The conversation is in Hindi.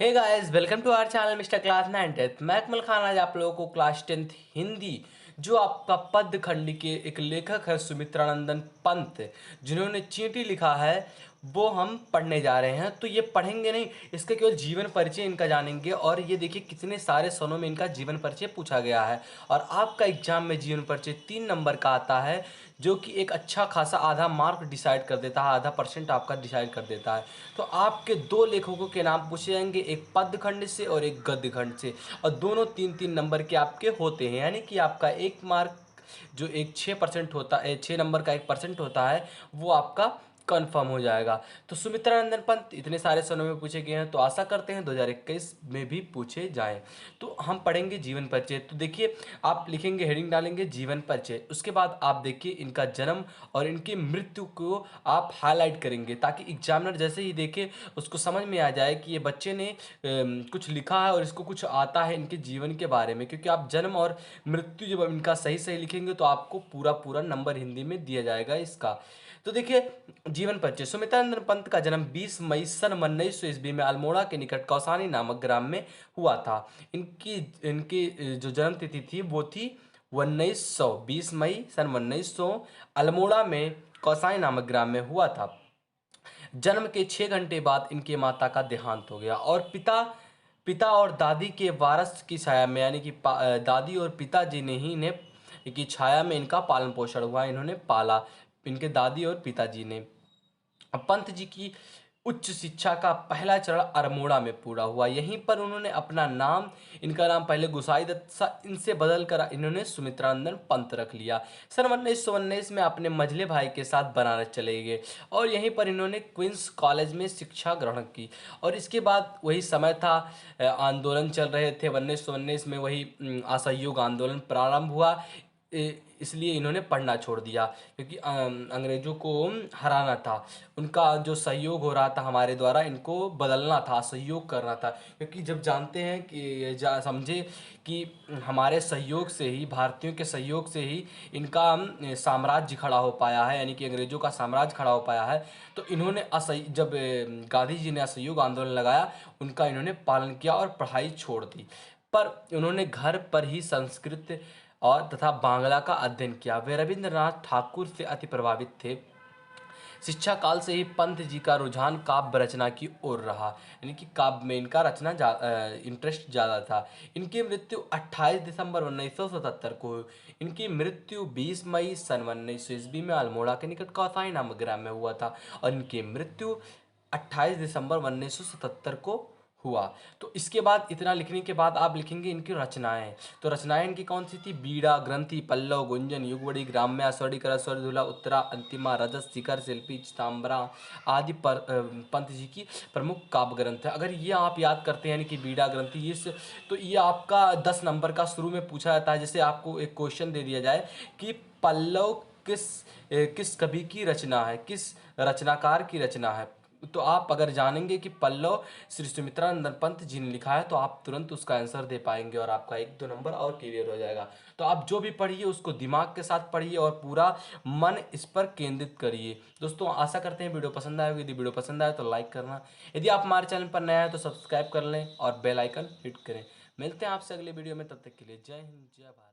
Hey guys, welcome to our channel mister class 9th। मैं अकमल खान आज आप लोगों को क्लास 10th हिंदी जो आपका पद खंड के एक लेखक है सुमित्रानंदन पंत, जिन्होंने चींटी लिखा है, वो हम पढ़ने जा रहे हैं। तो ये पढ़ेंगे नहीं, इसका केवल जीवन परिचय इनका जानेंगे। और ये देखिए कितने सारे सनों में इनका जीवन परिचय पूछा गया है। और आपका एग्जाम में जीवन परिचय 3 नंबर का आता है, जो कि एक अच्छा खासा आधा मार्क डिसाइड कर देता है, आधा परसेंट आपका डिसाइड कर देता है। तो आपके दो लेखकों के नाम पूछे जाएंगे, एक पद्य खंड से और एक गद्य खंड से, और दोनों 3-3 नंबर के आपके होते हैं। यानी कि आपका 1 मार्क जो एक 6% होता है, 6 नंबर का 1% होता है, वो आपका कन्फर्म हो जाएगा। तो सुमित्रानंदन पंत इतने सारे सनों में पूछे गए हैं, तो आशा करते हैं 2021 में भी पूछे जाएं। तो हम पढ़ेंगे जीवन परिचय। तो देखिए, आप लिखेंगे, हेडिंग डालेंगे जीवन परिचय, उसके बाद आप देखिए इनका जन्म और इनकी मृत्यु को आप हाईलाइट करेंगे, ताकि एग्जामिनर जैसे ही देखे उसको समझ में आ जाए कि ये बच्चे ने कुछ लिखा है और इसको कुछ आता है इनके जीवन के बारे में। क्योंकि आप जन्म और मृत्यु जब इनका सही सही लिखेंगे तो आपको पूरा पूरा नंबर हिंदी में दिया जाएगा इसका। तो देखिए, जीवन परिचय। सुमित्रानंदन पंत का जन्म 20 मई सन 1900 ईस्वी में अल्मोड़ा के निकट कौसानी नामक ग्राम में हुआ था। इनकी इनकी जो जन्म तिथि थी वो थी 1900, 20 मई सन 1900, अल्मोड़ा में कौसानी नामक ग्राम में हुआ था। जन्म के 6 घंटे बाद इनके माता का देहांत हो गया, और पिता पिता और दादी के वारस की छाया में, यानी कि दादी और पिताजी ने ही ने की छाया में इनका पालन पोषण हुआ, इन्होंने पाला, इनके दादी और पिताजी ने। पंत जी की उच्च शिक्षा का पहला चरण अल्मोड़ा में पूरा हुआ। यहीं पर उन्होंने अपना नाम, इनका नाम पहले गुसाई दत्त था, इनसे बदल कर इन्होंने सुमित्रानंदन पंत रख लिया। सन 1919 में अपने मझले भाई के साथ बनारस चले गए, और यहीं पर इन्होंने क्वींस कॉलेज में शिक्षा ग्रहण की। और इसके बाद वही समय था, आंदोलन चल रहे थे 1919 में, वही असहयोग आंदोलन प्रारंभ हुआ। इसलिए इन्होंने पढ़ना छोड़ दिया, क्योंकि अंग्रेजों को हराना था। उनका जो सहयोग हो रहा था हमारे द्वारा, इनको बदलना था, सहयोग करना था। क्योंकि जब जानते हैं कि समझे कि हमारे सहयोग से ही, भारतीयों के सहयोग से ही इनका साम्राज्य खड़ा हो पाया है, यानी कि अंग्रेजों का साम्राज्य खड़ा हो पाया है। तो इन्होंने जब गांधी जी ने असहयोग आंदोलन लगाया, उनका इन्होंने पालन किया और पढ़ाई छोड़ दी। पर उन्होंने घर पर ही संस्कृत और तथा बांग्ला का अध्ययन किया। वे रविंद्रनाथ ठाकुर से अति प्रभावित थे। शिक्षा काल से ही पंत जी का रुझान काव्य रचना की ओर रहा, यानी कि काव्य में इनका इंटरेस्ट ज़्यादा था। इनकी मृत्यु 28 दिसंबर 1977 को हुई। इनकी मृत्यु 20 मई सन 1900 ईस्वी में अल्मोड़ा के निकट कौसानी नामक ग्राम में हुआ था, और इनकी मृत्यु 28 दिसंबर 1977 को हुआ। तो इसके बाद, इतना लिखने के बाद आप लिखेंगे इनकी रचनाएं। तो रचनाएं इनकी कौन सी थी? बीड़ा, ग्रंथि, पल्लव, गुंजन, युगवड़ी, ग्राम्या, स्वर्णिकर, स्वरधुला, उत्तरा, अंतिमा, रजस, शिखर, शिल्पी, चिताम्बरा आदि पर पंत जी की प्रमुख काव्य ग्रंथ है। अगर ये आप याद करते हैं, यानी कि बीड़ा, ग्रंथि, इस तो ये आपका 10 नंबर का शुरू में पूछा जाता है। जैसे आपको एक क्वेश्चन दे दिया जाए कि पल्लव किस कवि की रचना है, किस रचनाकार की रचना है, तो आप अगर जानेंगे कि पल्लव श्री सुमित्रानंदन पंत जी ने लिखा है, तो आप तुरंत उसका आंसर दे पाएंगे, और आपका 1-2 नंबर और क्लियर हो जाएगा। तो आप जो भी पढ़िए उसको दिमाग के साथ पढ़िए और पूरा मन इस पर केंद्रित करिए। दोस्तों, आशा करते हैं वीडियो पसंद आएगी। यदि वीडियो पसंद आए तो लाइक करना, यदि आप हमारे चैनल पर नए हैं तो सब्सक्राइब कर लें और बेल आइकन हिट करें। मिलते हैं आपसे अगले वीडियो में, तब तक के लिए जय हिंद, जय भारत।